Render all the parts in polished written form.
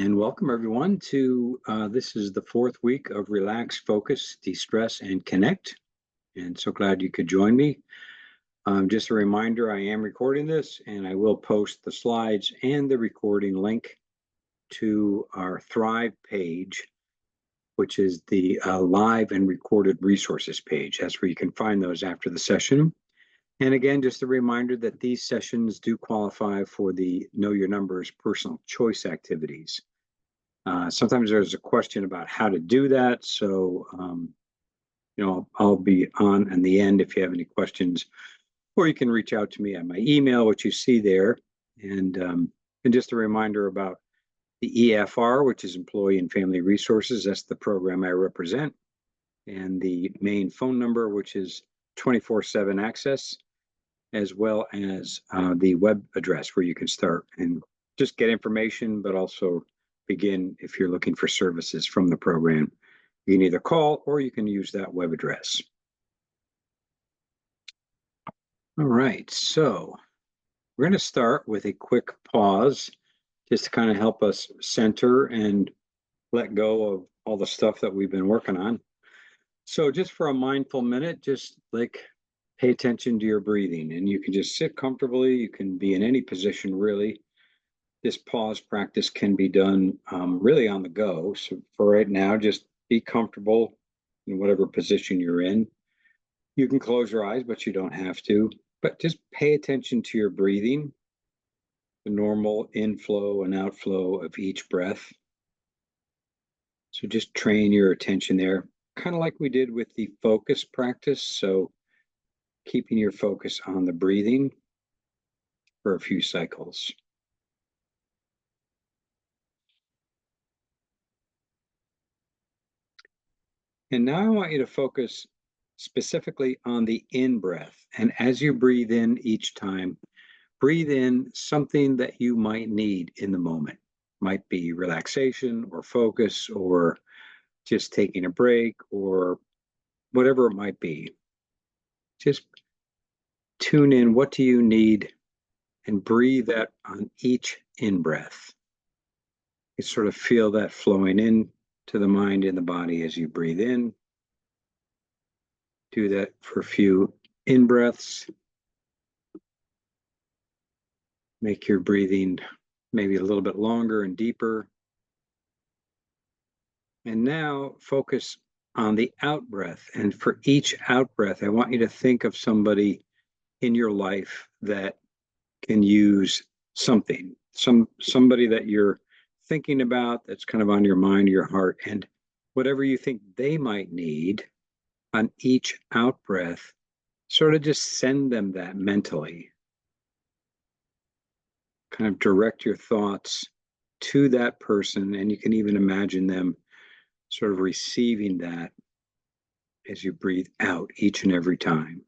And welcome everyone to this is the fourth week of Relax, Focus, De-Stress, and Connect. And so glad you could join me. Just a reminder, I am recording this and I will post the slides and the recording link to our Thrive page, which is the live and recorded resources page. That's where you can find those after the session. And again, just a reminder that these sessions do qualify for the Know Your Numbers personal choice activities. Sometimes there's a question about how to do that. So, I'll be on in the end if you have any questions, or you can reach out to me at my email, which you see there. And just a reminder about the EFR, which is Employee and Family Resources. That's the program I represent. And the main phone number, which is 24/7 access, as well as the web address where you can start and just get information, but also begin if you're looking for services from the program. You can either call or you can use that web address. All right, so we're going to start with a quick pause just to kind of help us center and let go of all the stuff that we've been working on. So just for a mindful minute, just like pay attention to your breathing, and you can just sit comfortably. You can be in any position, really. This pause practice can be done really on the go. So for right now, just be comfortable in whatever position you're in. You can close your eyes, but you don't have to. But just pay attention to your breathing, the normal inflow and outflow of each breath. So just train your attention there, kind of like we did with the focus practice. So keeping your focus on the breathing for a few cycles. And now I want you to focus specifically on the in-breath. And as you breathe in each time, breathe in something that you might need in the moment. Might be relaxation or focus or just taking a break or whatever it might be. Just tune in, what do you need, and breathe that on each in-breath. You sort of feel that flowing in to the mind and the body as you breathe in. Do that for a few in-breaths. Make your breathing maybe a little bit longer and deeper. And now focus on the out-breath. And for each out-breath, I want you to think of somebody in your life that can use something, somebody that you're thinking about that's kind of on your mind, your heart, and whatever you think they might need on each out breath, sort of just send them that mentally. Kind of direct your thoughts to that person, and you can even imagine them sort of receiving that as you breathe out each and every time.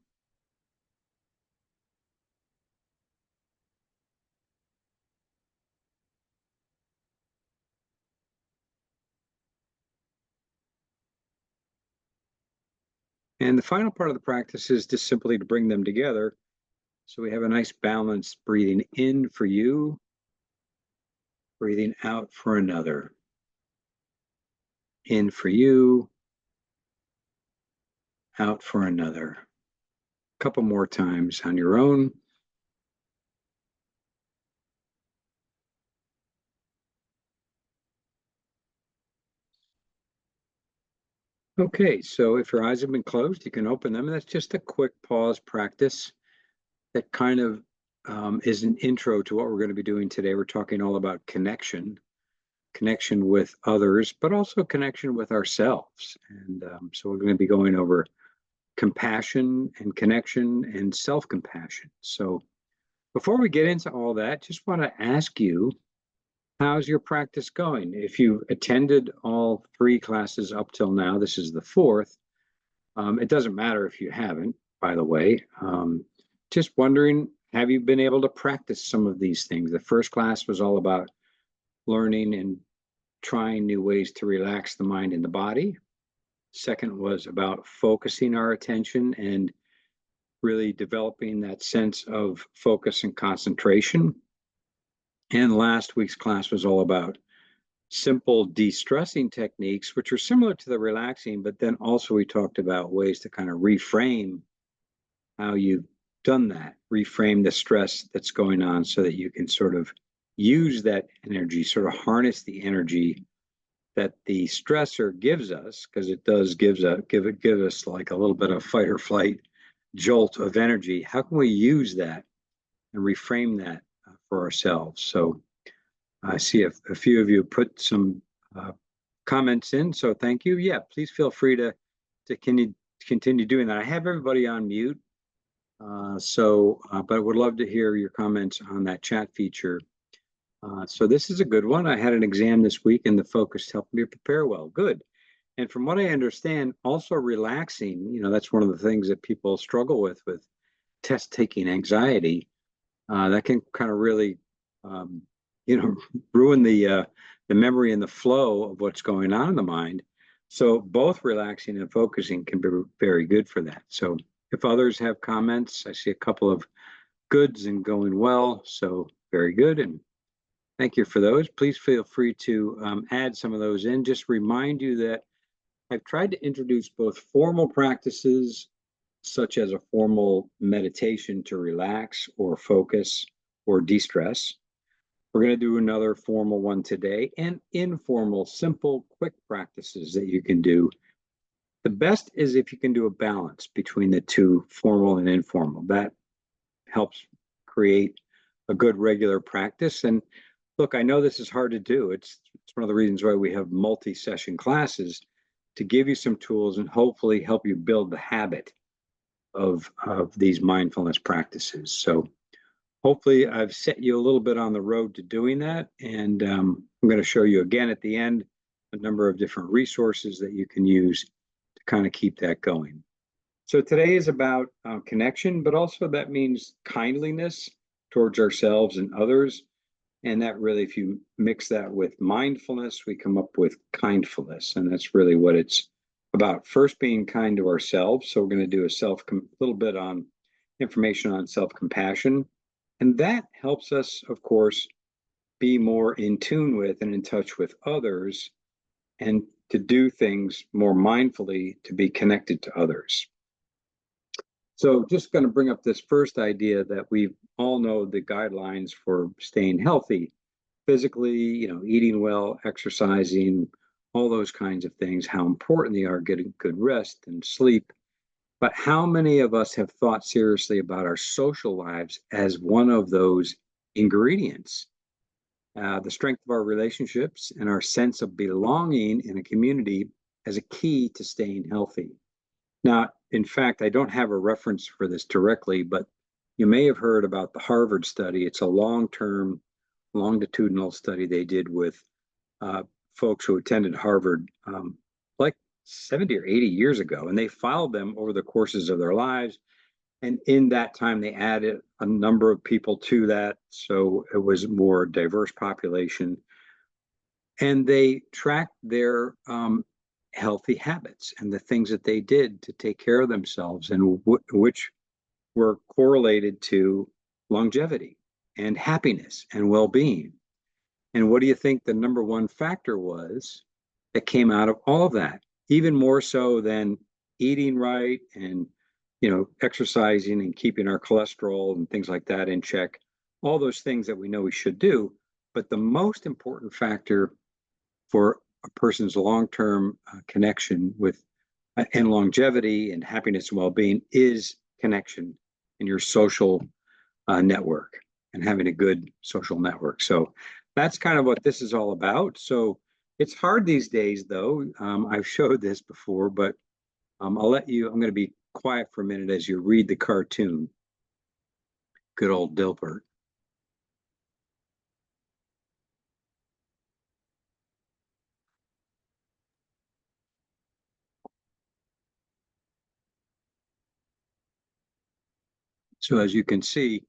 And the final part of the practice is just simply to bring them together. So we have a nice balance, breathing in for you, breathing out for another. In for you, out for another. A couple more times on your own. Okay, so if your eyes have been closed, you can open them. And that's just a quick pause practice that kind of is an intro to what we're going to be doing today. We're talking all about connection with others, but also connection with ourselves. And so we're going to be going over compassion and connection and self-compassion. So before we get into all that, just want to ask you, how's your practice going? If you attended all 3 classes up till now, this is the 4th. It doesn't matter if you haven't, by the way. Just wondering, have you been able to practice some of these things? The first class was all about learning and trying new ways to relax the mind and the body. Second was about focusing our attention and really developing that sense of focus and concentration. And last week's class was all about simple de-stressing techniques, which are similar to the relaxing, but then also we talked about ways to kind of reframe how you've done that, reframe the stress that's going on so that you can sort of use that energy, sort of harness the energy that the stressor gives us, because it does give us like a little bit of fight or flight jolt of energy. How can we use that and reframe that for ourselves? So I see a few of you put some comments in, so thank you. Yeah, please feel free to continue doing that. I have everybody on mute, but I would love to hear your comments on that chat feature. So this is a good one. I had an exam this week, and the focus helped me prepare well. Good. And from what I understand, also relaxing, that's one of the things that people struggle with test-taking anxiety. That can kind of really, um, ruin the memory and the flow of what's going on in the mind. So both relaxing and focusing can be very good for that. So if others have comments, I see a couple of goods and going well. So very good. And thank you for those. Please feel free to add some of those in. Just remind you that I've tried to introduce both formal practices, such as a formal meditation to relax or focus or de-stress. We're going to do another formal one today, and informal, simple, quick practices that you can do. The best is if you can do a balance between the two, formal and informal. That helps create a good regular practice. And look, I know this is hard to do. It's one of the reasons why we have multi-session classes, to give you some tools and hopefully help you build the habit of these mindfulness practices. So hopefully I've set you a little bit on the road to doing that. And I'm going to show you again at the end a number of different resources that you can use to kind of keep that going. So today is about connection, but also that means kindliness towards ourselves and others. And that really, if you mix that with mindfulness, we come up with kindfulness. And that's really what it's about. First, being kind to ourselves. So we're going to do a little bit on information on self-compassion. And that helps us, of course, be more in tune with and in touch with others, and to do things more mindfully, to be connected to others. So just going to bring up this first idea that we all know the guidelines for staying healthy, physically, eating well, exercising, all those kinds of things, how important they are, getting good rest and sleep. But how many of us have thought seriously about our social lives as one of those ingredients? The strength of our relationships and our sense of belonging in a community as a key to staying healthy. Now, in fact, I don't have a reference for this directly, but you may have heard about the Harvard study. It's a long-term, longitudinal study they did with folks who attended Harvard like 70 or 80 years ago, and they followed them over the courses of their lives. And in that time, they added a number of people to that, so it was a more diverse population. And they tracked their healthy habits and the things that they did to take care of themselves, and which were correlated to longevity and happiness and well-being. And what do you think the number one factor was that came out of all of that? Even more so than eating right and exercising and keeping our cholesterol and things like that in check, all those things that we know we should do. But the most important factor for a person's long-term connection with and longevity and happiness and well-being is connection in your social network, and having a good social network. So that's kind of what this is all about. So it's hard these days, though. I've showed this before, but I'm going to be quiet for a minute as you read the cartoon. Good old Dilbert. So as you can see,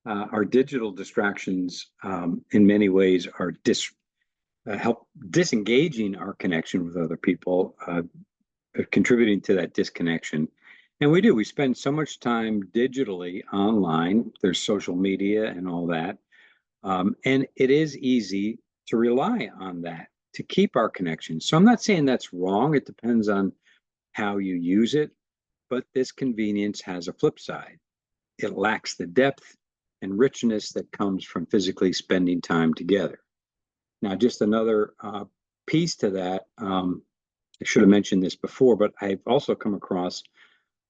our digital distractions in many ways are help disengaging our connection with other people, contributing to that disconnection. And we spend so much time digitally online. There's social media and all that. And it is easy to rely on that to keep our connections. So I'm not saying that's wrong. It depends on how you use it, but this convenience has a flip side. It lacks the depth and richness that comes from physically spending time together. Now, just another piece to that, I should have mentioned this before, but I've also come across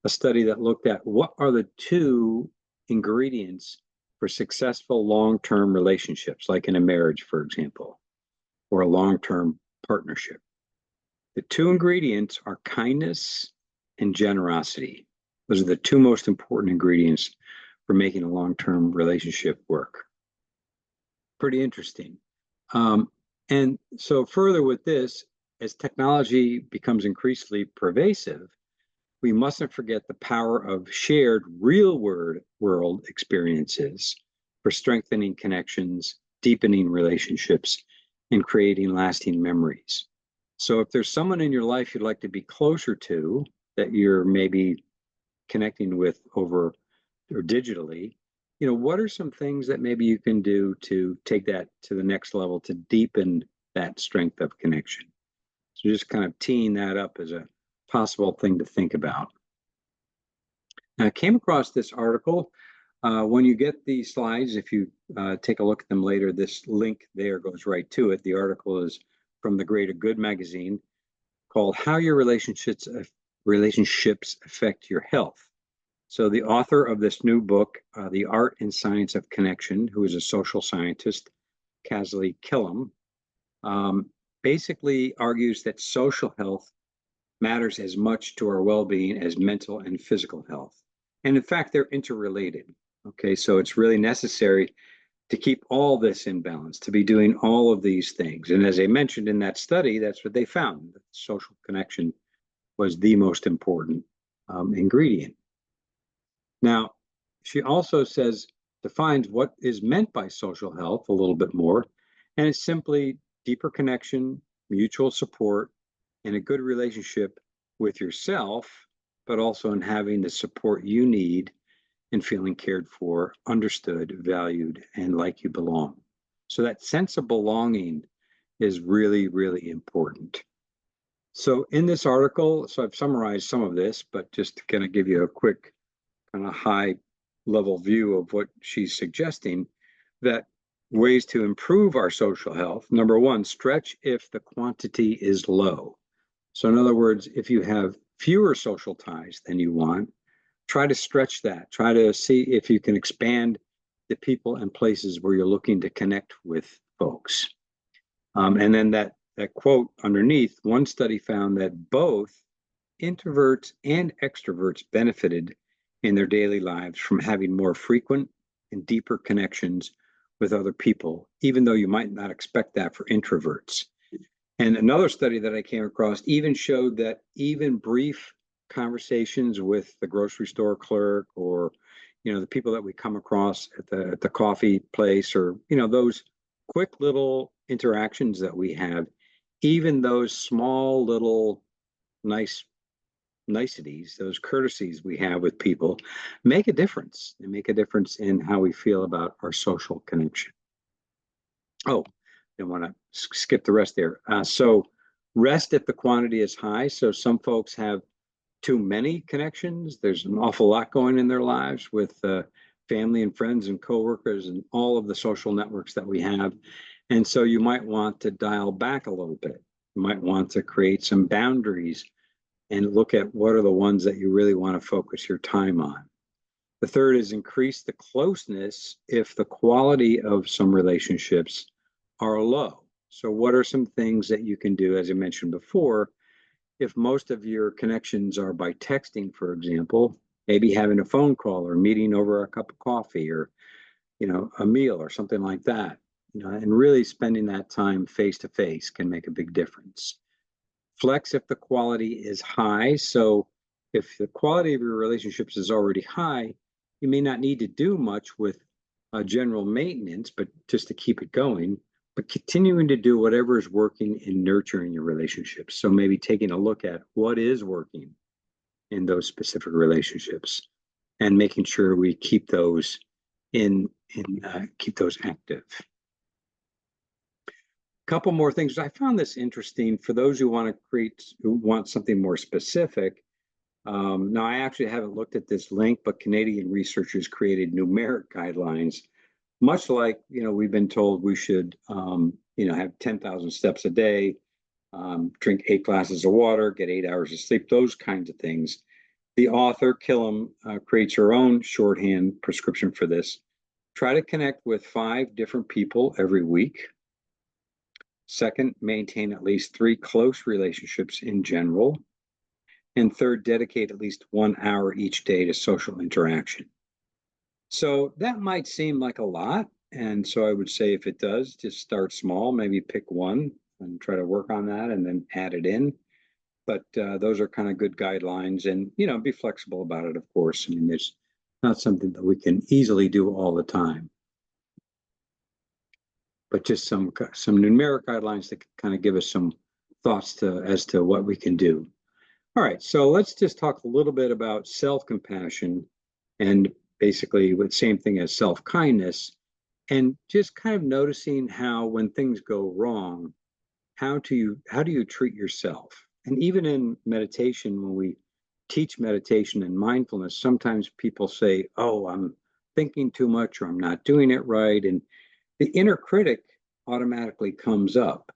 a study that looked at what are the two ingredients for successful long-term relationships, like in a marriage, for example, or a long-term partnership. The two ingredients are kindness and generosity. Those are the two most important ingredients for making a long-term relationship work. Pretty interesting. And so further with this, as technology becomes increasingly pervasive, we mustn't forget the power of shared real world experiences for strengthening connections, deepening relationships, and creating lasting memories. So if there's someone in your life you'd like to be closer to, that you're maybe connecting with over or digitally, what are some things that maybe you can do to take that to the next level to deepen that strength of connection? So just kind of teeing that up as a possible thing to think about. Now, I came across this article. When you get these slides, if you take a look at them later, this link there goes right to it. The article is from the Greater Good magazine called How Your Relationships Affect Your Health. So the author of this new book, The Art and Science of Connection, who is a social scientist, Caslie Killam, basically argues that social health matters as much to our well-being as mental and physical health. And in fact, they're interrelated. Okay, so it's really necessary to keep all this in balance, to be doing all of these things. And as I mentioned in that study, that's what they found, that social connection was the most important ingredient. Now, she also defines what is meant by social health a little bit more, and it's simply deeper connection, mutual support, and a good relationship with yourself, but also in having the support you need and feeling cared for, understood, valued, and like you belong. So that sense of belonging is really, really important. So in this article, so I've summarized some of this, but just to kind of give you a quick kind of high level view of what she's suggesting, that ways to improve our social health. Number one, stretch if the quantity is low. So in other words, if you have fewer social ties than you want, try to stretch that. Try to see if you can expand the people and places where you're looking to connect with folks. And then that quote underneath, one study found that both introverts and extroverts benefited in their daily lives from having more frequent and deeper connections with other people, even though you might not expect that for introverts. And another study that I came across even showed that even brief conversations with the grocery store clerk, or the people that we come across at the coffee place, or those quick little interactions that we have, even those small little niceties, those courtesies we have with people, make a difference. They make a difference in how we feel about our social connection. Oh, I want to skip the rest there. So rest if the quantity is high. So some folks have too many connections. There's an awful lot going in their lives with family and friends and coworkers and all of the social networks that we have. And so you might want to dial back a little bit. You might want to create some boundaries and look at what are the ones that you really want to focus your time on. The third is increase the closeness if the quality of some relationships are low. So what are some things that you can do, as I mentioned before, if most of your connections are by texting, for example, maybe having a phone call or meeting over a cup of coffee, or a meal or something like that, and really spending that time face to face can make a big difference. Flex if the quality is high. So if the quality of your relationships is already high, you may not need to do much with general maintenance, but just to keep it going, but continuing to do whatever is working in nurturing your relationships. So maybe taking a look at what is working in those specific relationships and making sure we keep those keep those active. Couple more things. I found this interesting for those who want to who want something more specific. Now, I actually haven't looked at this link, but Canadian researchers created numeric guidelines, much like, we've been told we should, have 10,000 steps a day, drink 8 glasses of water, get 8 hours of sleep, those kinds of things. The author, Killam, creates her own shorthand prescription for this. Try to connect with 5 different people every week. Second, maintain at least 3 close relationships in general. And third, dedicate at least 1 hour each day to social interaction. So that might seem like a lot. And so I would say if it does, just start small, maybe pick one and try to work on that and then add it in. But those are kind of good guidelines, and, be flexible about it, of course. I mean, it's not something that we can easily do all the time. But just some numeric guidelines that kind of give us some thoughts as to what we can do. All right, so let's just talk a little bit about self-compassion, and basically the same thing as self-kindness, and just kind of noticing how when things go wrong, how do you treat yourself? And even in meditation, when we teach meditation and mindfulness, sometimes people say, "Oh, I'm thinking too much," or "I'm not doing it right," and the inner critic automatically comes up.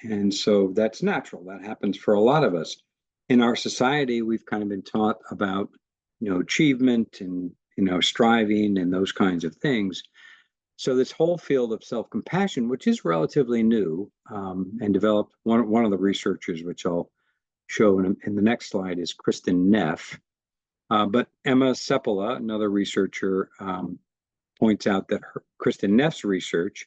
And so that's natural. That happens for a lot of us. In our society, we've kind of been taught about, achievement and, striving and those kinds of things. So this whole field of self-compassion, which is relatively new, and developed, one of the researchers, which I'll show in the next slide, is Kristen Neff. But Emma Seppala, another researcher, points out that Kristen Neff's research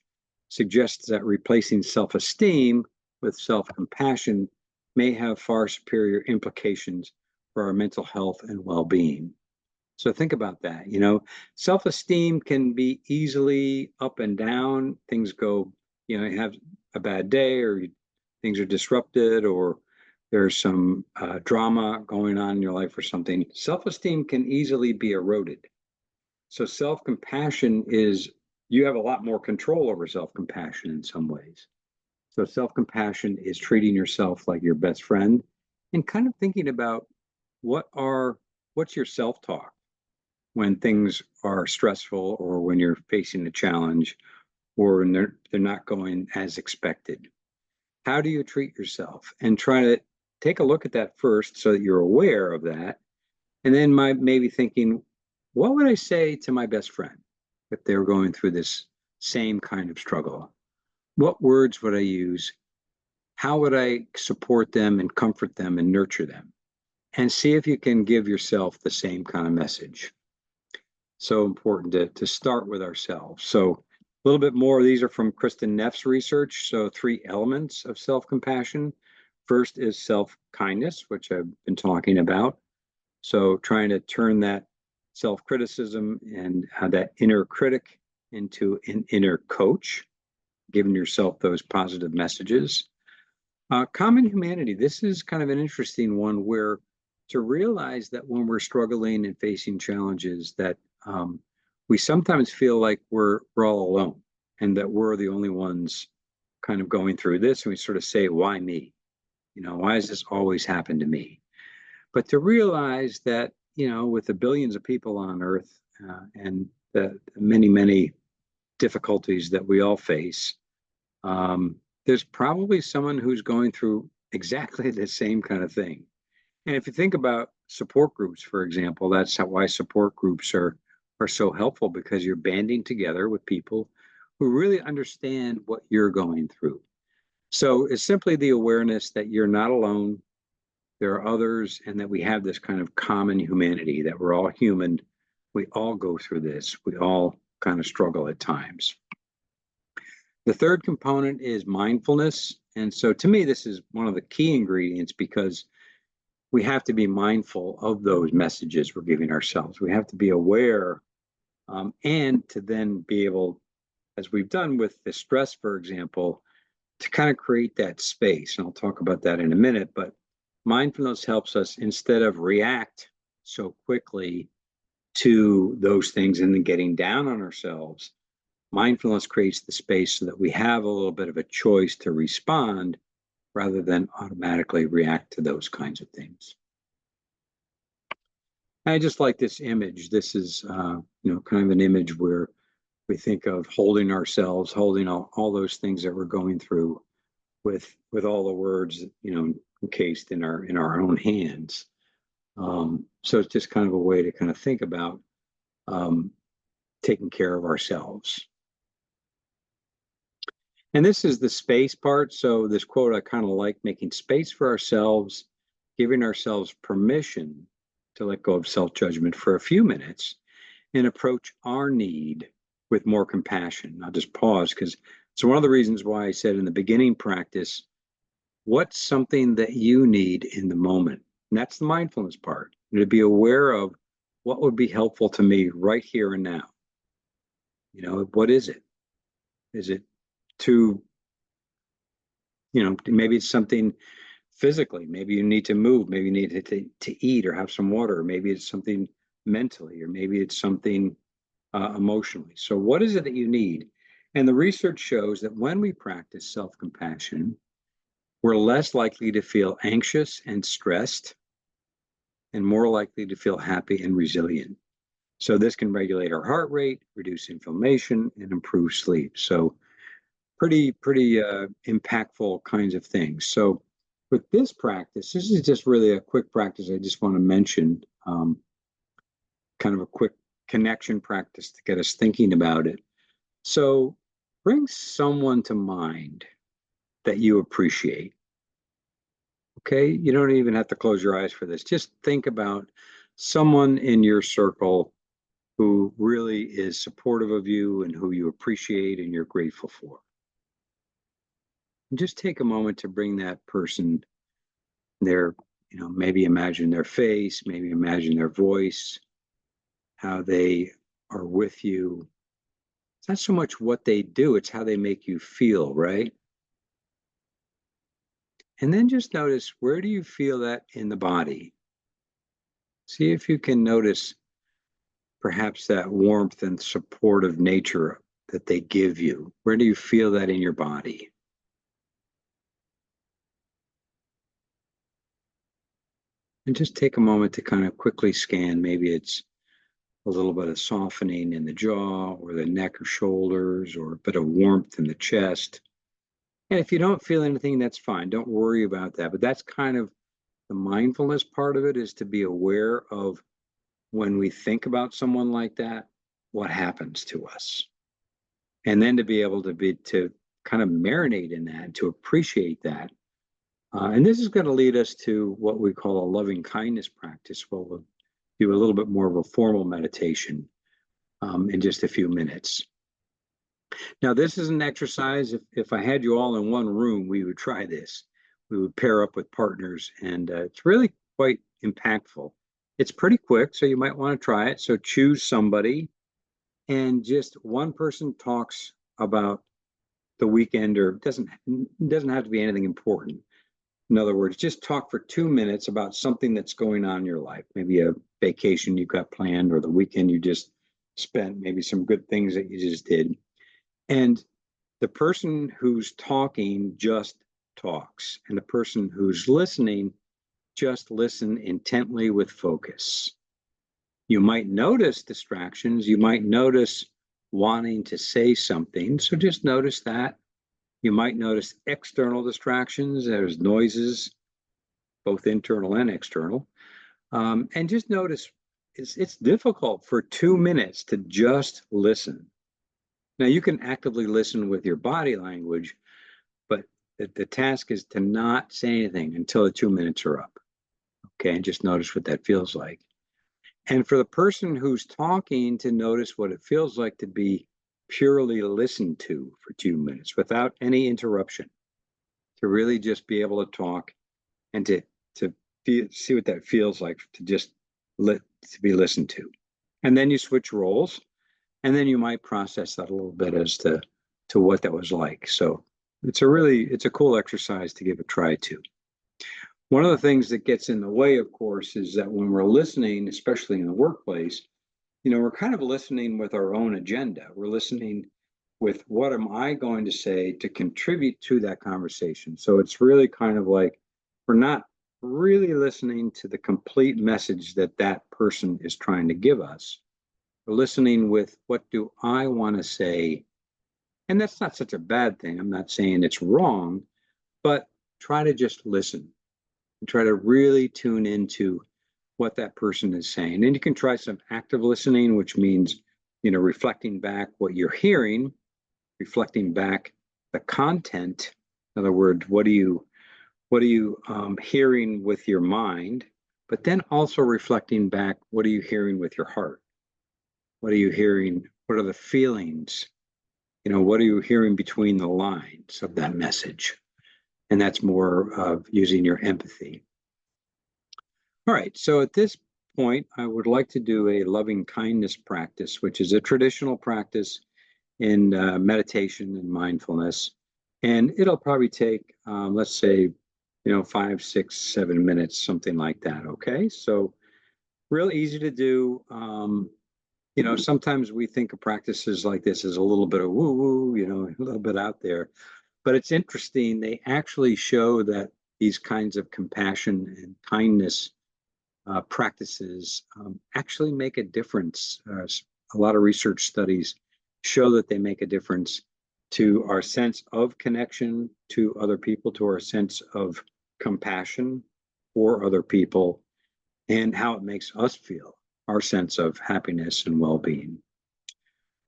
suggests that replacing self-esteem with self-compassion may have far superior implications for our mental health and well-being. So think about that. Self-esteem can be easily up and down. Things go, you have a bad day, or things are disrupted, or there's some drama going on in your life or something. Self-esteem can easily be eroded. So self-compassion is, you have a lot more control over self-compassion in some ways. So self-compassion is treating yourself like your best friend and kind of thinking about what's your self-talk when things are stressful, or when you're facing a challenge, or when they're not going as expected. How do you treat yourself? And try to take a look at that first so that you're aware of that. And then maybe thinking, what would I say to my best friend if they're going through this same kind of struggle? What words would I use? How would I support them and comfort them and nurture them? And see if you can give yourself the same kind of message. So important to start with ourselves. So a little bit more, these are from Kristen Neff's research. So 3 elements of self-compassion. First is self-kindness, which I've been talking about. So trying to turn that self-criticism and that inner critic into an inner coach, giving yourself those positive messages. Common humanity. This is kind of an interesting one, where to realize that when we're struggling and facing challenges, that we sometimes feel like we're all alone, and that we're the only ones kind of going through this. And we sort of say, why me? Why does this always happen to me? But to realize that, with the billions of people on Earth, and the many, many difficulties that we all face, there's probably someone who's going through exactly the same kind of thing. And if you think about support groups, for example, that's why support groups are so helpful, because you're banding together with people who really understand what you're going through. So it's simply the awareness that you're not alone, there are others, and that we have this kind of common humanity, that we're all human. We all go through this. We all kind of struggle at times. The third component is mindfulness. And so to me, this is one of the key ingredients, because we have to be mindful of those messages we're giving ourselves. We have to be aware, and to then be able, as we've done with the stress, for example, to kind of create that space. And I'll talk about that in a minute, but mindfulness helps us, instead of react so quickly to those things and then getting down on ourselves, Mindfulness creates the space so that we have a little bit of a choice to respond rather than automatically react to those kinds of things. I just like this image. This is, kind of an image where we think of holding ourselves, holding all those things that we're going through with all the words, encased in our own hands. So it's just kind of a way to kind of think about taking care of ourselves. And this is the space part. So this quote I kind of like: making space for ourselves, giving ourselves permission to let go of self-judgment for a few minutes and approach our need with more compassion. I'll just pause because it's one of the reasons why I said in the beginning practice, what's something that you need in the moment? And that's the mindfulness part. To be aware of what would be helpful to me right here and now. What is it? Is it to, maybe it's something physically. Maybe you need to move. Maybe you need to eat or have some water. Or maybe it's something mentally, or maybe it's something emotionally. So what is it that you need? And the research shows that when we practice self-compassion, we're less likely to feel anxious and stressed and more likely to feel happy and resilient. So this can regulate our heart rate, reduce inflammation, and improve sleep. So pretty impactful kinds of things. So with this practice, this is just really a quick practice I just want to mention, kind of a quick connection practice to get us thinking about it. So bring someone to mind that you appreciate. Okay, you don't even have to close your eyes for this. Just think about someone in your circle who really is supportive of you and who you appreciate and you're grateful for. And just take a moment to bring that person there, maybe imagine their face, maybe imagine their voice, how they are with you. It's not so much what they do, it's how they make you feel, right? And then just notice, where do you feel that in the body? See if you can notice perhaps that warmth and supportive nature that they give you. Where do you feel that in your body? And just take a moment to kind of quickly scan. Maybe it's a little bit of softening in the jaw or the neck or shoulders, or a bit of warmth in the chest. And if you don't feel anything, that's fine. Don't worry about that. But that's kind of the mindfulness part of it, is to be aware of when we think about someone like that, what happens to us. And then to be able to kind of marinate in that, to appreciate that. And this is going to lead us to what we call a loving kindness practice. We'll do a little bit more of a formal meditation in just a few minutes. Now, this is an exercise. If I had you all in one room, we would try this. We would pair up with partners, and it's really quite impactful. It's pretty quick, so you might want to try it. So choose somebody, and just one person talks about the weekend, or doesn't have to be anything important. In other words, just talk for 2 minutes about something that's going on in your life. Maybe a vacation you've got planned, or the weekend you just spent, maybe some good things that you just did. And the person who's talking just talks, and the person who's listening just listen intently with focus. You might notice distractions. You might notice wanting to say something. So just notice that. You might notice external distractions. There's noises, both internal and external. And just notice it's difficult for 2 minutes to just listen. Now, you can actively listen with your body language, but the task is to not say anything until the 2 minutes are up. Okay, and just notice what that feels like. And for the person who's talking, to notice what it feels like to be purely listened to for 2 minutes without any interruption, to really just be able to talk and to see what that feels like, to just to be listened to. And then you switch roles, and then you might process that a little bit as to what that was like. So it's a cool exercise to give a try to. One of the things that gets in the way, of course, is that when we're listening, especially in the workplace, we're kind of listening with our own agenda. We're listening with what am I going to say to contribute to that conversation. So it's really kind of like we're not really listening to the complete message that that person is trying to give us. We're listening with what do I want to say? And that's not such a bad thing. I'm not saying it's wrong, but try to just listen and try to really tune into what that person is saying. And you can try some active listening, which means, reflecting back what you're hearing, reflecting back the content. In other words, what are you hearing with your mind? But then also reflecting back, what are you hearing with your heart? What are you hearing? What are the feelings? What are you hearing between the lines of that message? And that's more of using your empathy. All right, so at this point, I would like to do a loving kindness practice, which is a traditional practice in meditation and mindfulness. And it'll probably take, let's say, 5, 6, 7 minutes, something like that. Okay, so real easy to do. Sometimes we think of practices like this as a little bit of woo-woo, a little bit out there. But it's interesting. They actually show that these kinds of compassion and kindness practices actually make a difference. A lot of research studies show that they make a difference to our sense of connection to other people, to our sense of compassion for other people, and how it makes us feel, our sense of happiness and well-being.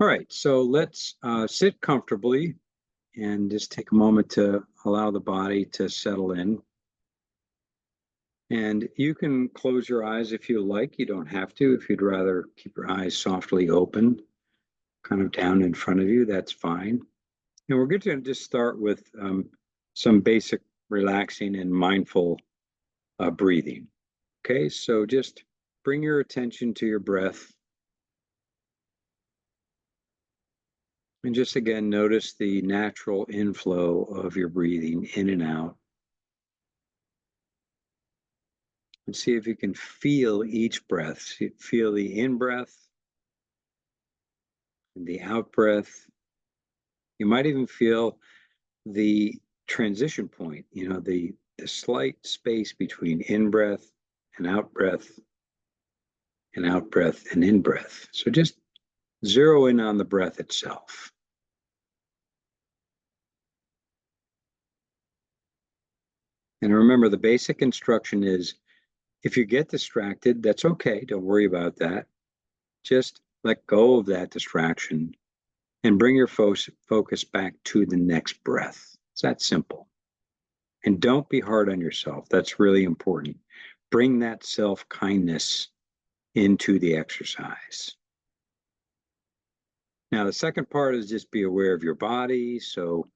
All right, so let's sit comfortably and just take a moment to allow the body to settle in. And you can close your eyes if you like. You don't have to. If you'd rather keep your eyes softly open, kind of down in front of you, that's fine. And we're going to just start with some basic relaxing and mindful breathing. Okay, so just bring your attention to your breath. And just again, notice the natural inflow of your breathing in and out. And see if you can feel each breath. Feel the in-breath and the out-breath. You might even feel the transition point, the slight space between in-breath and out-breath and out-breath and in-breath. So just zero in on the breath itself. And remember, the basic instruction is if you get distracted, that's okay. Don't worry about that. Just let go of that distraction and bring your focus back to the next breath. It's that simple. And don't be hard on yourself. That's really important. Bring that self-kindness into the exercise. Now, the second part is just be aware of your body. So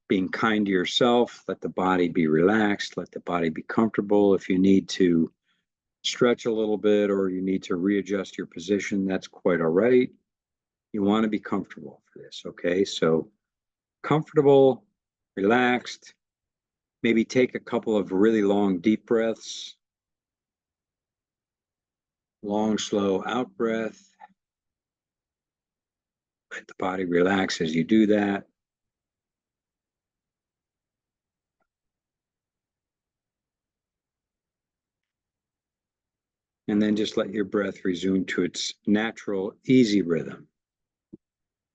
being kind to yourself, let the body be relaxed, let the body be comfortable. If you need to stretch a little bit or you need to readjust your position, that's quite all right. You want to be comfortable for this, okay? So comfortable, relaxed, maybe take a couple of really long, deep breaths. Long, slow out breath. Let the body relax as you do that. And then just let your breath resume to its natural, easy rhythm.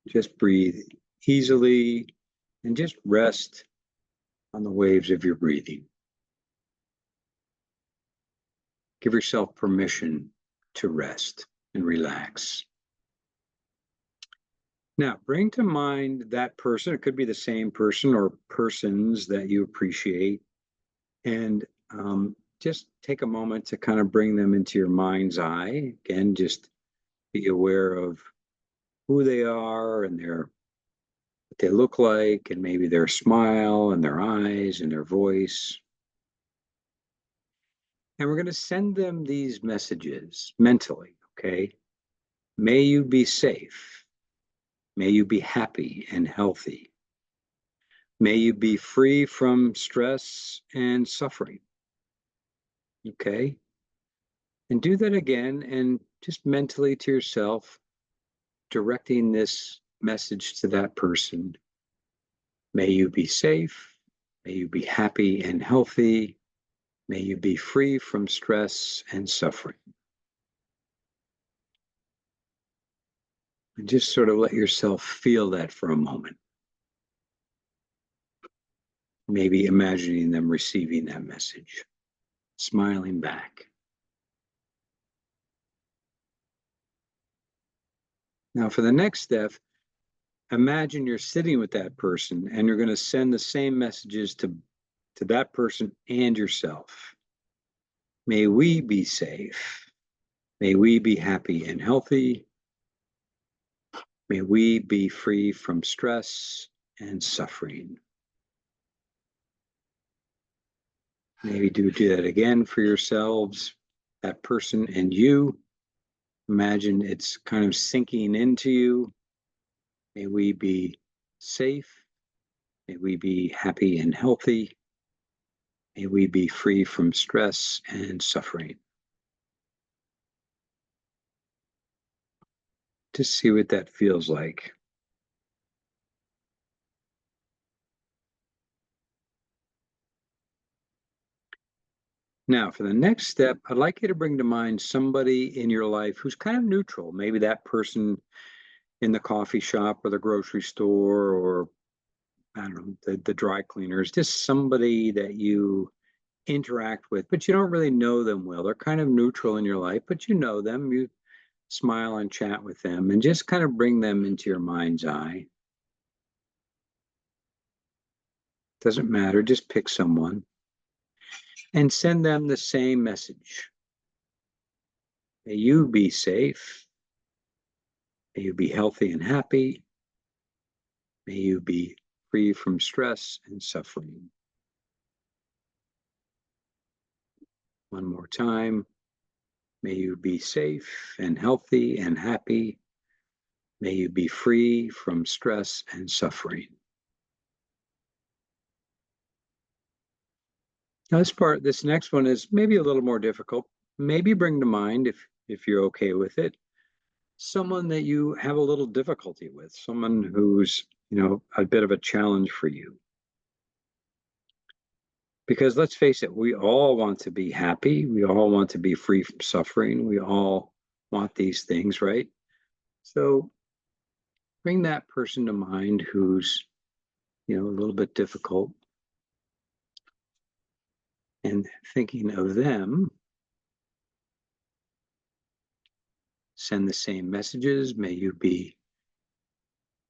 Just breathe easily and just rest on the waves of your breathing. Give yourself permission to rest and relax. Now, bring to mind that person. It could be the same person or persons that you appreciate. And just take a moment to kind of bring them into your mind's eye. Again, just be aware of who they are and what they look like, and maybe their smile and their eyes and their voice. And we're going to send them these messages mentally, okay? May you be safe. May you be happy and healthy. May you be free from stress and suffering. Okay? And do that again and just mentally to yourself, directing this message to that person. May you be safe. May you be happy and healthy. May you be free from stress and suffering. And just sort of let yourself feel that for a moment. Maybe imagining them receiving that message, smiling back. Now, for the next step, imagine you're sitting with that person and you're going to send the same messages to that person and yourself. May we be safe. May we be happy and healthy. May we be free from stress and suffering. Maybe do that again for yourselves, that person and you. Imagine it's kind of sinking into you. May we be safe. May we be happy and healthy. May we be free from stress and suffering. Just see what that feels like. Now, for the next step, I'd like you to bring to mind somebody in your life who's kind of neutral. Maybe that person in the coffee shop or the grocery store, or I don't know, the dry cleaners, just somebody that you interact with, but you don't really know them well. They're kind of neutral in your life, but you know them. You smile and chat with them and just kind of bring them into your mind's eye. Doesn't matter, just pick someone and send them the same message. May you be safe. May you be healthy and happy. May you be free from stress and suffering. One more time. May you be safe and healthy and happy. May you be free from stress and suffering. Now, this next one is maybe a little more difficult. Maybe bring to mind, if you're okay with it, someone that you have a little difficulty with, someone who's, a bit of a challenge for you. Because let's face it, we all want to be happy. We all want to be free from suffering. We all want these things, right? So bring that person to mind who's, a little bit difficult, and thinking of them, send the same messages. May you be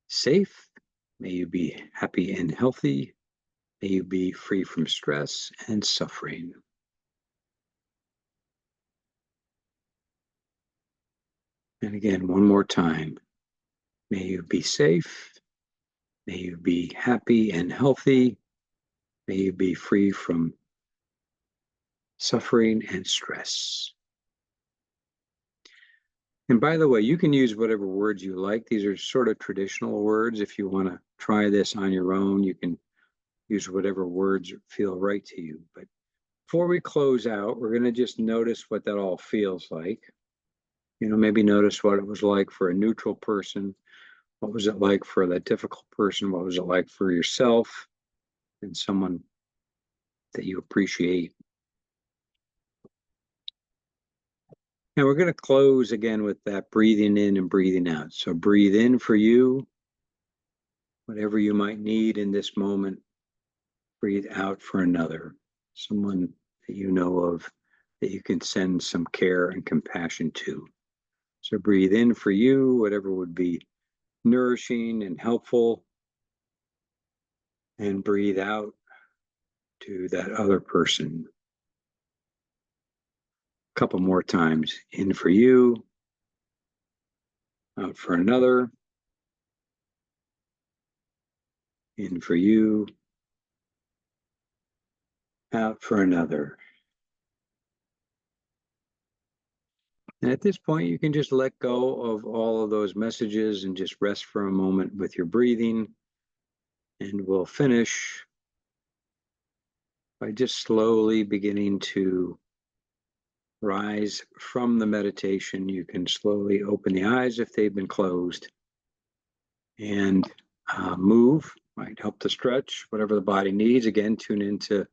safe. May you be happy and healthy. May you be free from stress and suffering. And again, one more time. May you be safe. May you be happy and healthy. May you be free from suffering and stress. And by the way, you can use whatever words you like. These are sort of traditional words. If you want to try this on your own, you can use whatever words feel right to you. But before we close out, we're going to just notice what that all feels like. Maybe notice what it was like for a neutral person. What was it like for that difficult person? What was it like for yourself and someone that you appreciate? And we're going to close again with that breathing in and breathing out. So breathe in for you, whatever you might need in this moment. Breathe out for another, someone that you know of that you can send some care and compassion to. So breathe in for you, whatever would be nourishing and helpful, and breathe out to that other person. A couple more times. In for you, out for another. In for you, out for another. And at this point, you can just let go of all of those messages and just rest for a moment with your breathing. And we'll finish by just slowly beginning to rise from the meditation. You can slowly open the eyes if they've been closed and move. Might help to stretch whatever the body needs. Again, tune into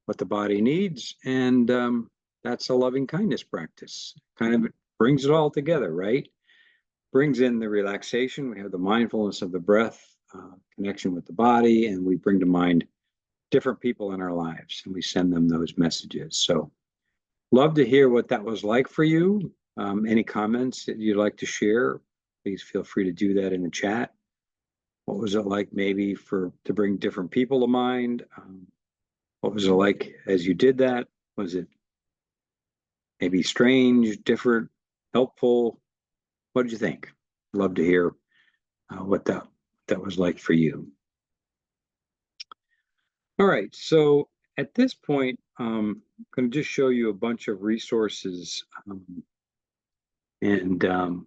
what the body needs, and that's a loving kindness practice. Kind of brings it all together, right? Brings in the relaxation. We have the mindfulness of the breath, connection with the body, and we bring to mind different people in our lives, and we send them those messages. So love to hear what that was like for you. Any comments that you'd like to share, please feel free to do that in the chat. What was it like maybe to bring different people to mind? What was it like as you did that? Was it maybe strange, different, helpful? What did you think? Love to hear what that was like for you. All right, so at this point, I'm going to just show you a bunch of resources and kind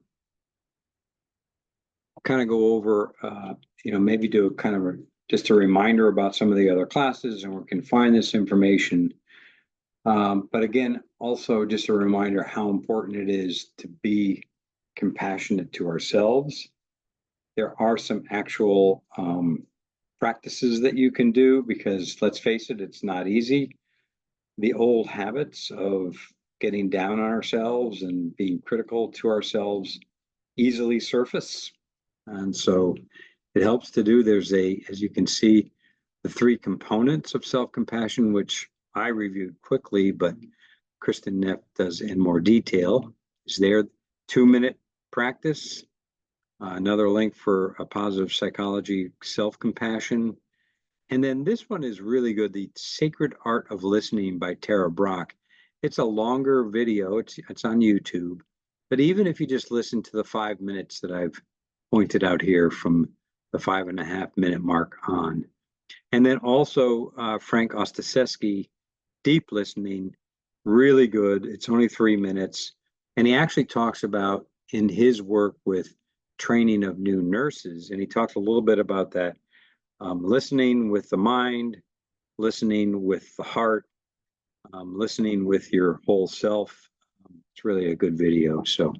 of go over, maybe do a kind of just a reminder about some of the other classes and where we can find this information. But again, also just a reminder how important it is to be compassionate to ourselves. There are some actual practices that you can do because let's face it, it's not easy. The old habits of getting down on ourselves and being critical to ourselves easily surface. And so it helps to do, as you can see, the three components of self-compassion, which I reviewed quickly, but Kristen Neff does in more detail. Is there 2-minute practice? Another link for a positive psychology, self-compassion. And then this one is really good, The Sacred Art of Listening by Tara Brach. It's a longer video, it's on YouTube. But even if you just listen to the 5 minutes that I've pointed out here from the 5.5-minute mark on. And then also Frank Ostaseski, Deep Listening, really good. It's only 3 minutes. And he actually talks about in his work with training of new nurses, and he talks a little bit about that, listening with the mind, listening with the heart, listening with your whole self. It's really a good video. So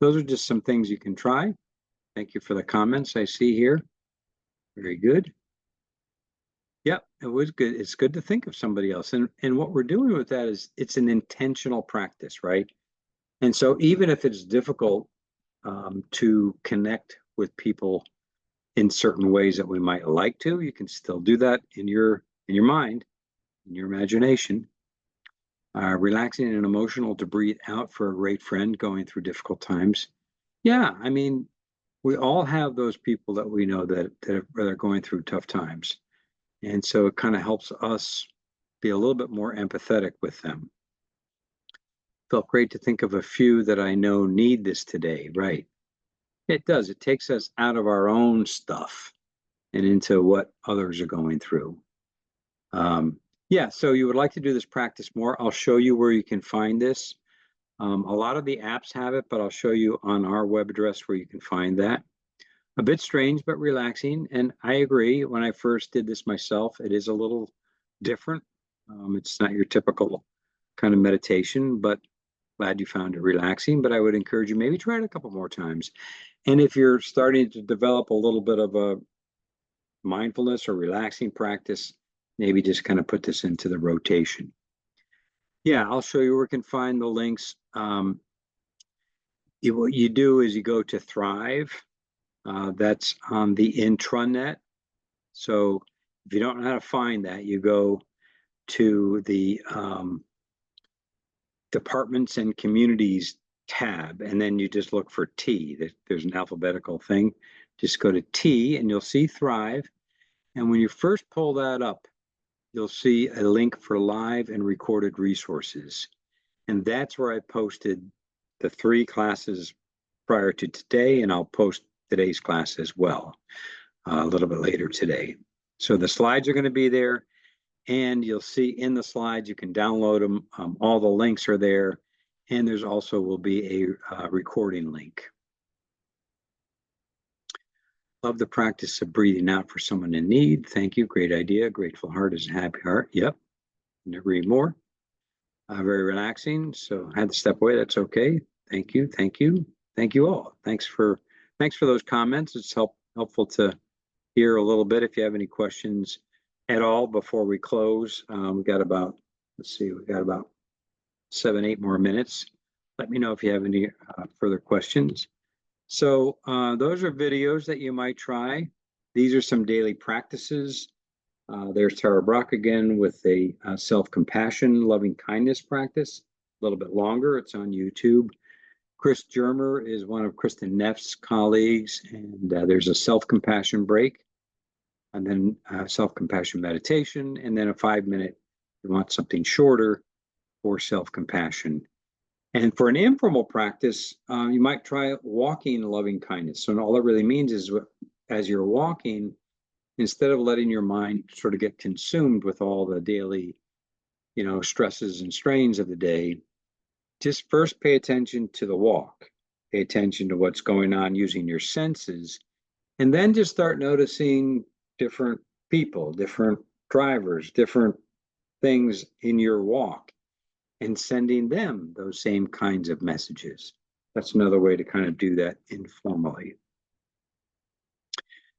those are just some things you can try. Thank you for the comments I see here. Very good. Yep, it was good. It's good to think of somebody else. And what we're doing with that is it's an intentional practice, right? And so even if it's difficult to connect with people in certain ways that we might like to, you can still do that in your mind, in your imagination. Relaxing and emotional to breathe out for a great friend going through difficult times. Yeah, I mean, we all have those people that we know that are going through tough times. And so it kind of helps us be a little bit more empathetic with them. Felt great to think of a few that I know need this today, right? It does. It takes us out of our own stuff and into what others are going through. Yeah, so you would like to do this practice more. I'll show you where you can find this. A lot of the apps have it, but I'll show you on our web address where you can find that. A bit strange, but relaxing. And I agree, when I first did this myself, it is a little different. It's not your typical kind of meditation, but glad you found it relaxing. But I would encourage you, maybe try it a couple more times. And if you're starting to develop a little bit of a mindfulness or relaxing practice, maybe just kind of put this into the rotation. Yeah, I'll show you where you can find the links. What you do is you go to Thrive. That's on the intranet. So if you don't know how to find that, you go to the Departments and Communities tab, and then you just look for T. There's an alphabetical thing. Just go to T, and you'll see Thrive. And when you first pull that up, you'll see a link for live and recorded resources. And that's where I posted the 3 classes prior to today, and I'll post today's class as well a little bit later today. So the slides are going to be there, and you'll see in the slides, you can download them. All the links are there, and there's also will be a recording link. Love the practice of breathing out for someone in need. Thank you. Great idea. Grateful heart is a happy heart. Yep. Couldn't agree more. Very relaxing. So I had to step away. That's okay. Thank you. Thank you. Thank you all. Thanks for those comments. It's helped helpful to hear a little bit. If you have any questions at all before we close, we got about, let's see, we got about 7-8 more minutes. Let me know if you have any further questions. So those are videos that you might try. These are some daily practices. There's Tara Brock again with a self-compassion, loving kindness practice, a little bit longer. It's on YouTube. Chris Germer is one of Kristen Neff's colleagues, and there's a self-compassion break, and then self-compassion meditation, and then a 5-minute, you want something shorter for self-compassion. And for an informal practice, you might try walking loving kindness. So all it really means is as you're walking, instead of letting your mind sort of get consumed with all the daily, stresses and strains of the day, just first pay attention to the walk, pay attention to what's going on using your senses, and then just start noticing different people, different drivers, different things in your walk, and sending them those same kinds of messages. That's another way to kind of do that informally.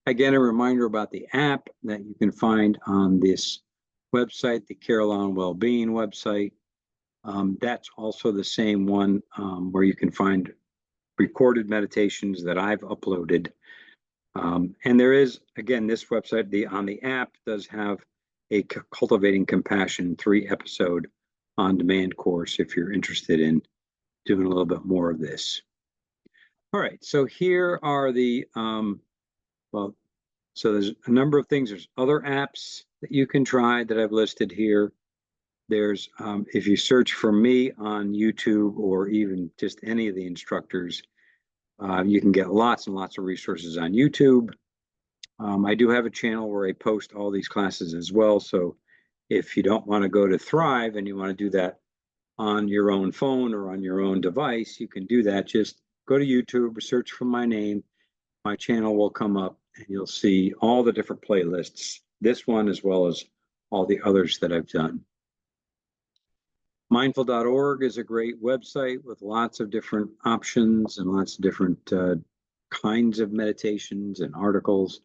Again, a reminder about the app that you can find on this website, the Carillon Wellbeing website. That's also the same one where you can find recorded meditations that I've uploaded. And there is, again, this website, on the app does have a Cultivating Compassion 3-episode on-demand course if you're interested in doing a little bit more of this. All right, so here are the, so there's a number of things. There's other apps that you can try that I've listed here. There's, if you search for me on YouTube or even just any of the instructors, you can get lots and lots of resources on YouTube. I do have a channel where I post all these classes as well. So if you don't want to go to Thrive and you want to do that on your own phone or on your own device, you can do that. Just go to YouTube, search for my name. My channel will come up and you'll see all the different playlists, this one as well as all the others that I've done. Mindful.org is a great website with lots of different options and lots of different kinds of meditations and articles.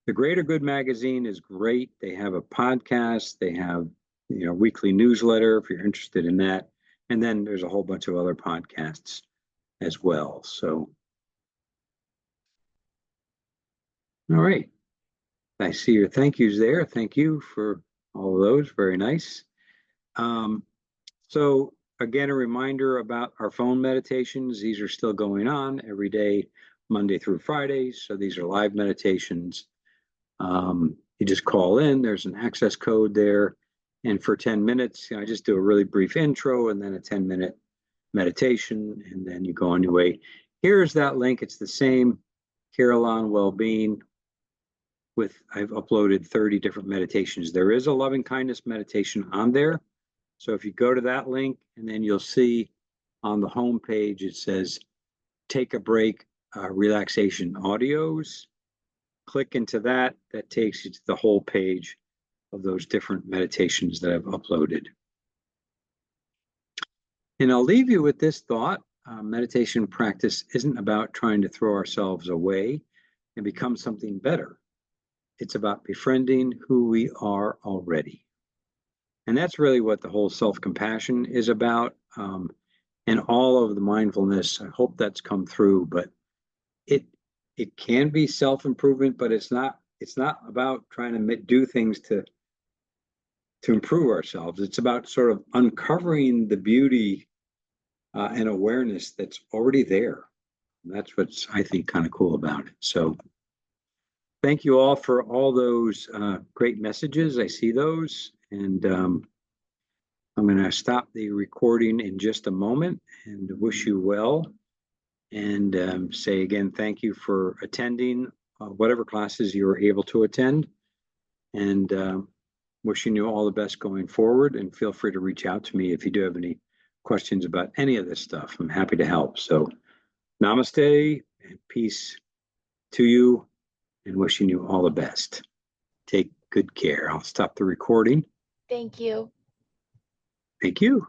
The Greater Good magazine is great. They have a podcast. They have, weekly newsletter if you're interested in that. And then there's a whole bunch of other podcasts as well. So, all right. I see your thank yous there. Thank you for all of those. Very nice. So again, a reminder about our phone meditations. These are still going on every day, Monday through Friday. So these are live meditations. You just call in, there's an access code there. And for 10 minutes, I just do a really brief intro and then a 10-minute meditation, and then you go on your way. Here's that link. It's the same Carillon Wellbeing I've uploaded 30 different meditations. There is a loving kindness meditation on there. So if you go to that link, and then you'll see on the home page, it says, take a break, relaxation audios. Click into that. That takes you to the whole page of those different meditations that I've uploaded. And I'll leave you with this thought. Meditation practice isn't about trying to throw ourselves away and become something better. It's about befriending who we are already. And that's really what the whole self-compassion is about. And all of the mindfulness, I hope that's come through, but it can be self-improvement, but it's not about trying to do things to improve ourselves. It's about sort of uncovering the beauty and awareness that's already there. And that's what's, I think, kind of cool about it. So thank you all for all those great messages. I see those, and I'm going to stop the recording in just a moment and wish you well, and say again, thank you for attending whatever classes you were able to attend, and wishing you all the best going forward. And feel free to reach out to me if you do have any questions about any of this stuff. I'm happy to help. So namaste and peace to you, and wishing you all the best. Take good care. I'll stop the recording. Thank you. Thank you.